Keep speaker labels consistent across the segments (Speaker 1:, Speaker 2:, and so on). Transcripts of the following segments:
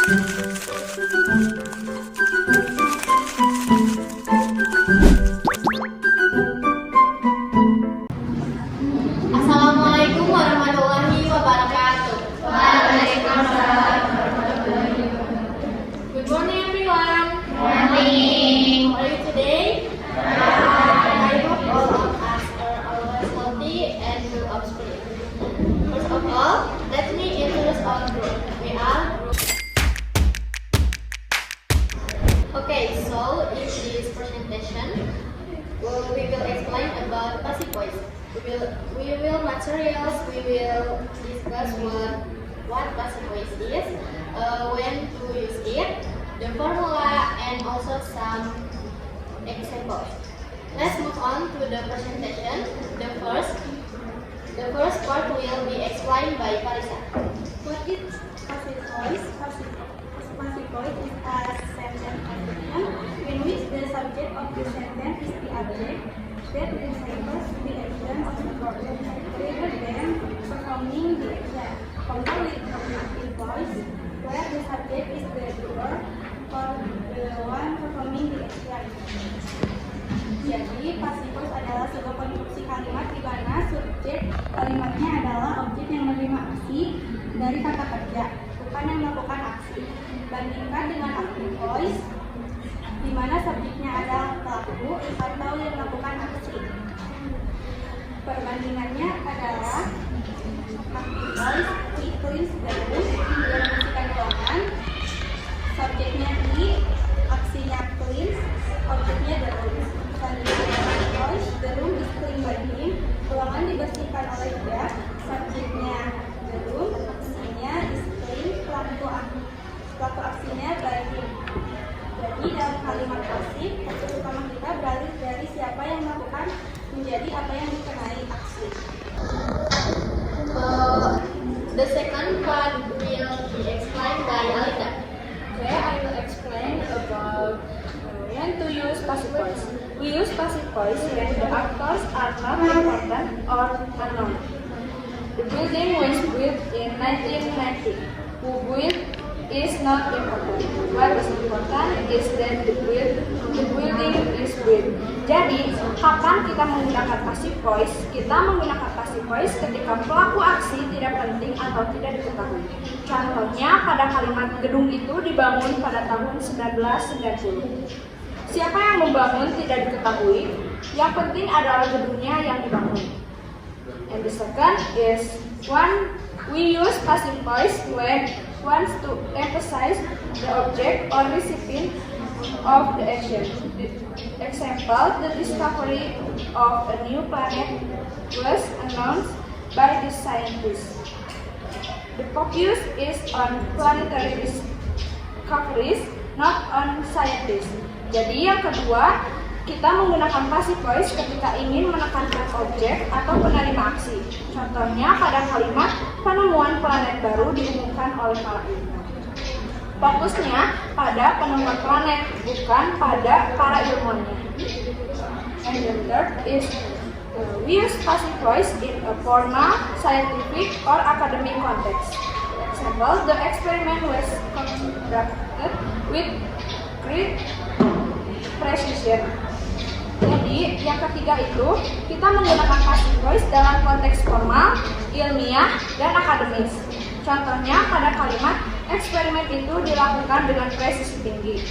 Speaker 1: Assalamualaikum warahmatullahi wabarakatuh.
Speaker 2: Waalaikumsalam warahmatullahi wabarakatuh.
Speaker 1: Good morning, everyone.
Speaker 2: Morning.
Speaker 1: How are you today? I hope all of us are always healthy and full of spirit. First of all, let me introduce our group. We are group. Okay, so in this presentation, we will explain about passive voice. We will materials. We will discuss what passive voice is, when to use it, the formula, and also some examples. Let's move on to the presentation. The first part will be explained by Parisa.
Speaker 3: What is passive voice? Passive voice is a sentence action in which the subject of the sentence is the object that resembles the action of the verb rather than performing the action. Compare with active voice, where the subject is the doer or the one performing the action. Jadi, passive voice adalah sebuah konstruksi kalimat di mana subjek kalimatnya adalah objek yang menerima aksi dari kata kerja, bukan yang melakukan aksi. Bandingkan dengan active voice, di mana subjeknya adalah pelaku atau yang melakukan aksi. Perbandingannya adalah active voice, cleans the room, dia membersihkan ruangan, subjeknya I, aksinya cleans, objeknya the room. Selanjutnya voice, the room is clean by him, ruangan dibersihkan oleh dia, subjeknya the room, aksinya is clean, pelaku aksinya by him. Jadi dalam kalimat pasif, fokus utama kita beralih dari siapa yang melakukan menjadi apa yang dikenai aksi.
Speaker 1: The second part will be explained by Alida.
Speaker 2: Okay, I will explain about when to use passive voice. We use passive voice when the actors are not important or unknown. The building was built in 1990. Who built is not important. What is important is that the building is built. Jadi, kapan kita menggunakan passive voice? Kita menggunakan passive voice ketika pelaku aksi tidak penting atau tidak diketahui. Contohnya pada kalimat gedung itu dibangun pada tahun 1990. Siapa yang membangun tidak diketahui. Yang penting adalah gedungnya yang dibangun. And the second is when we use passive voice when wants to emphasize the object or recipient of the action. Example, the discovery of a new planet was announced by the scientists. The focus is on planetary discoveries, not on scientists. Jadi yang kedua, kita menggunakan passive voice ketika ingin menekankan objek atau penerima aksi. Contohnya pada kalimat penemuan planet baru diumumkan oleh para ilmuwan. Fokusnya pada penemuan planet, bukan pada para ilmuwannya. And the third is we use passive voice in a formal, scientific, or academic context. Example, the experiment was conducted with great precision. Jadi, yang ketiga itu, kita menggunakan passive voice dalam konteks formal, ilmiah, dan akademis. Contohnya, pada kalimat, eksperimen itu dilakukan dengan presisi tinggi.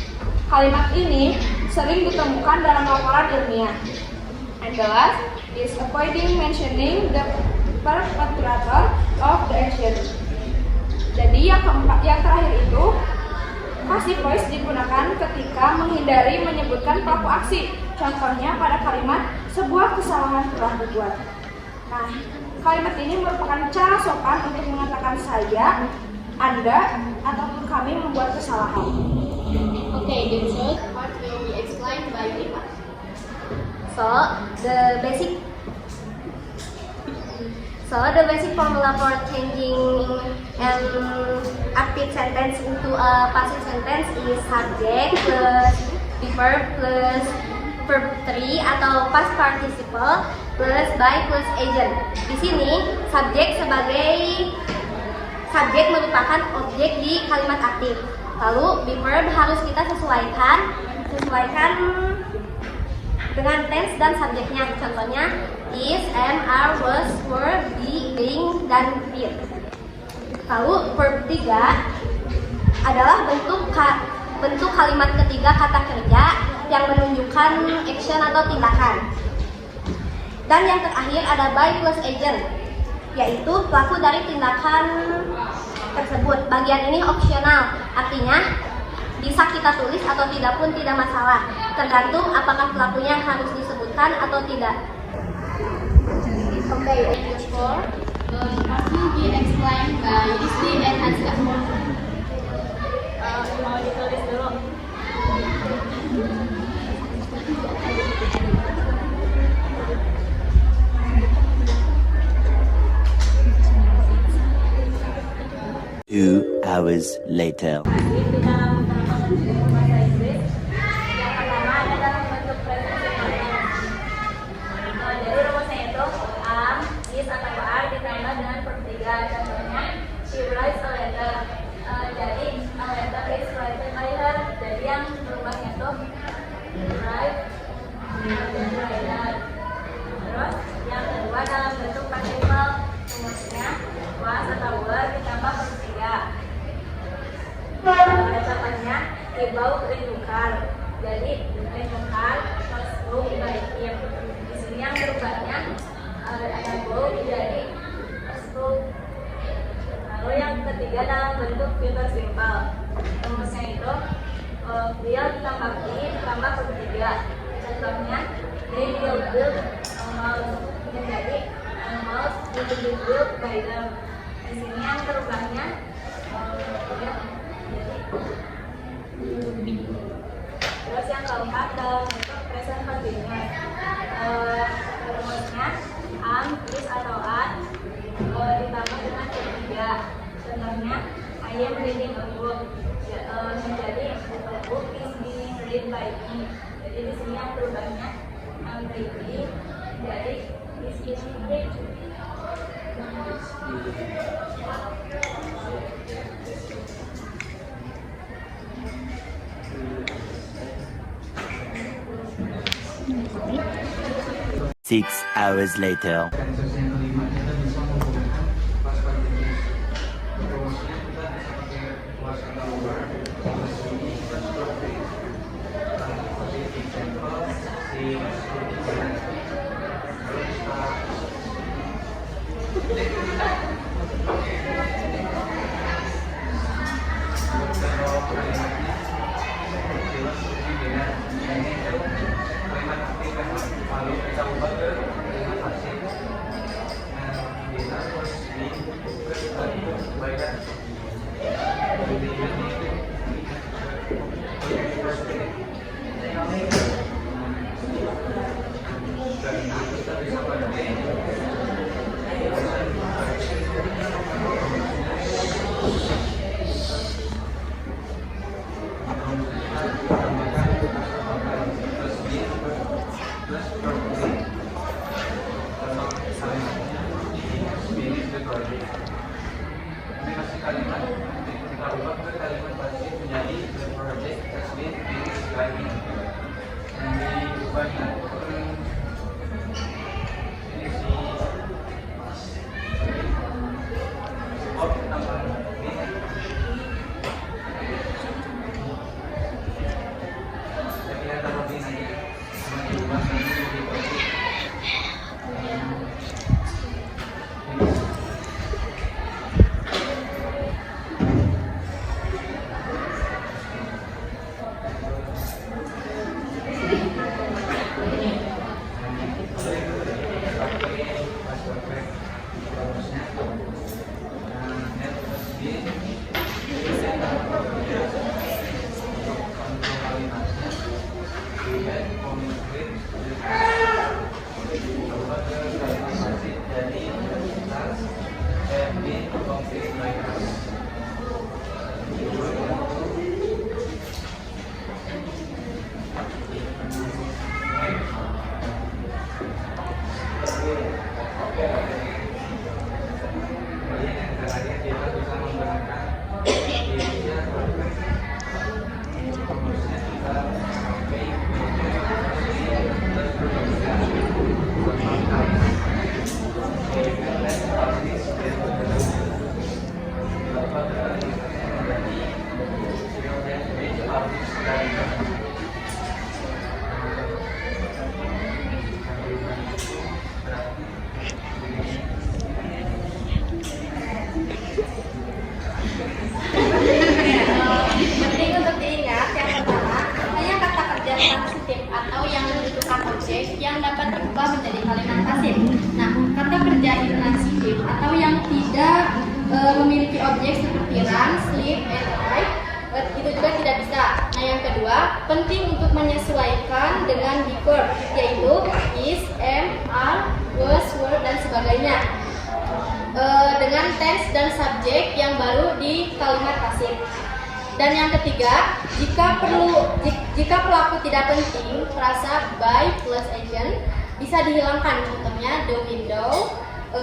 Speaker 2: Kalimat ini sering ditemukan dalam laporan ilmiah. And the last is avoiding mentioning the perpetrator of the action. Jadi, yang terakhir itu, passive voice digunakan ketika menghindari menyebutkan pelaku aksi. Contohnya pada kalimat sebuah kesalahan telah dibuat. Nah, kalimat ini merupakan cara sopan untuk mengatakan saya, Anda, ataupun kami membuat kesalahan.
Speaker 1: Okay, the third part will be explained by Rima.
Speaker 4: So the basic formula for changing an active sentence into a passive sentence is subject plus verb plus verb 3 atau past participle plus by plus agent. Di sini subjek sebagai subjek merupakan objek di kalimat aktif. Lalu be verb harus kita sesuaikan dengan tense dan subjeknya. Contohnya is, am, are, was, were, be, being, dan did. Lalu verb 3 adalah bentuk kalimat ketiga kata kerja yang menunjukkan action atau tindakan. Dan yang terakhir ada by plus agent, yaitu pelaku dari tindakan tersebut. Bagian ini opsional, artinya bisa kita tulis atau tidak pun tidak masalah, tergantung apakah pelakunya harus disebutkan atau tidak.
Speaker 1: Okay, English 4 will be explained by Rizky and Hanska.
Speaker 2: Mau ditulis dulu.
Speaker 5: Two hours later.
Speaker 2: Di dalam bahasa Inggris, yang pertama ada dalam bentuk present simple. Jadi rumusnya itu am, is atau are ditambah dengan verb 3. Contohnya she writes a letter. Jadi a letter is written by her. Jadi yang berubahnya itu write dan writer. Terus yang kedua dalam bentuk participle, rumusnya was atau were ditambah verb 3. Contohnya he bought a new car. Jadi a new car was bought by him. Di sini yang berubahnya ada bought jadi was bought. Lalu yang ketiga dalam bentuk future simple, rumusnya itu will ditambah be ditambah verb 3. Contohnya they will build a house. Jadi a house will be built by them. Di sini yang berubahnya terus yang keempat dalam bentuk present continuous, rumusnya am, is atau are ditambah dengan verb 3. Contohnya I am reading a book. Jadi a book is being read by me. Jadi di sini yang berubahnya am reading jadi is being read.
Speaker 5: 6 hours later.
Speaker 1: memiliki objek seperti run, sleep, and write, itu juga tidak bisa. Nah, yang kedua, penting untuk menyesuaikan dengan the verb, yaitu is, am, are, was, were, dan sebagainya. Dengan tense dan subjek yang baru di kalimat pasif. Dan yang ketiga, jika pelaku tidak penting, frasa by plus action bisa dihilangkan. Contohnya, the window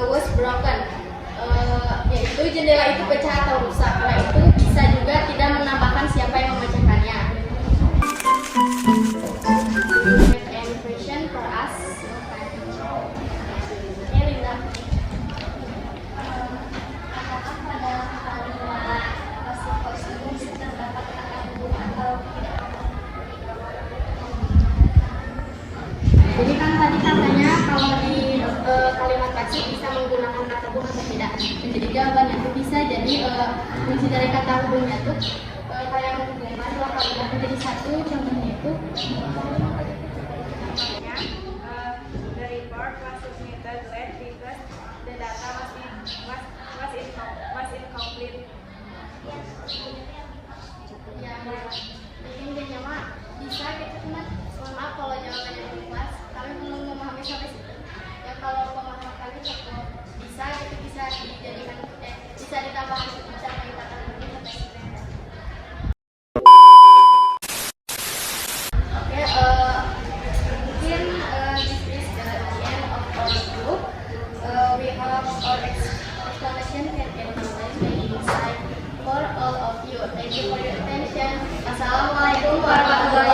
Speaker 1: was broken, yaitu jendela itu pecah atau rusak. Karena itu bisa juga tidak menambahkan siapa yang memecahkannya. And question for us. Okay, Linda.
Speaker 4: Apakah pada kalimat passive voice ini terdapat kata hubung atau tidak?
Speaker 1: Jadi kan tadi katanya kalau di kalimat pasif bisa menggunakan kata hubung atau tidak. Jadi jawabannya itu bisa. Jadi fungsi dari kata hubungnya itu kayak menghubungkan dua kalimat menjadi satu. Contohnya itu
Speaker 2: The report was submitted late because the data was incomplete.
Speaker 1: ya, mungkin dia nyama bisa gitu teman. Mohon maaf kalau jawabannya belum pas. Kami belum memahami sampai situ. Ya kalau pemahaman kami cukup bisa, itu bisa dijadikan bisa ditambahkan bisa meningkatkan lebih sampai situ. Oke, mungkin this is the end of our group. We hope our explanation can influence the insight for all of you. Thank you for your attention. Assalamualaikum warahmatullahi